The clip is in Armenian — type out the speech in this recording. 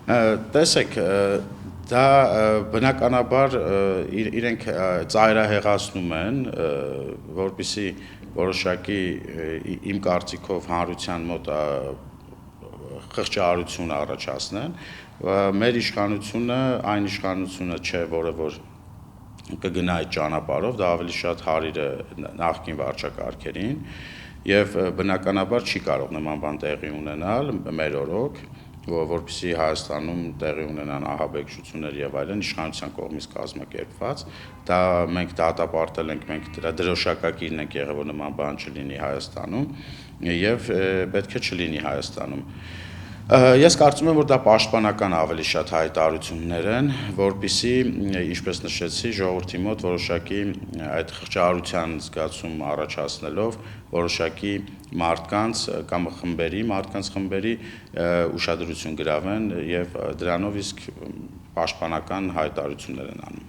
Տեսեք, դա բնականաբար իրենք ծայրահեղացնում են, որպեսզի որոշակի իմ կարծիքով հանրության մոտ խղճահարություն առաջացնեն, մեր իշխանությունը այն իշխանությունը չէ, որը որ կգնա այդ ճանապարհով, դա ավելի շատ հարիր է նախկին վարչակարգերին եւ բնականաբար չի կարող նման բան տեղի ունենալ մեր օրոք, որպեսզի Հայաստանում տեղի ունենան ահաբեկչություններ եւ այլն իշխանության կողմից կազմակերպված, դա մենք դատապարտել ենք, մենք դրա դրոշակակիրն ենք եղել, որ նման բան չլինի Հայաստանում եւ պետք է չլինի Հայաստանում։ Ես կարծում եմ, որ դա պաշտպանական ավելի շատ հայտարարություններ են, որպեսզի, ինչպես նշեցի, ժողովրդի մոտ որոշակի այդ խղճահարության զգացում առաջացնելով որոշակի մարդկանց կամ մարդկանց խմբերի ուշադրություն գրավեն եւ դրանով իսկ պաշտպանական հայտարարություններ են անում։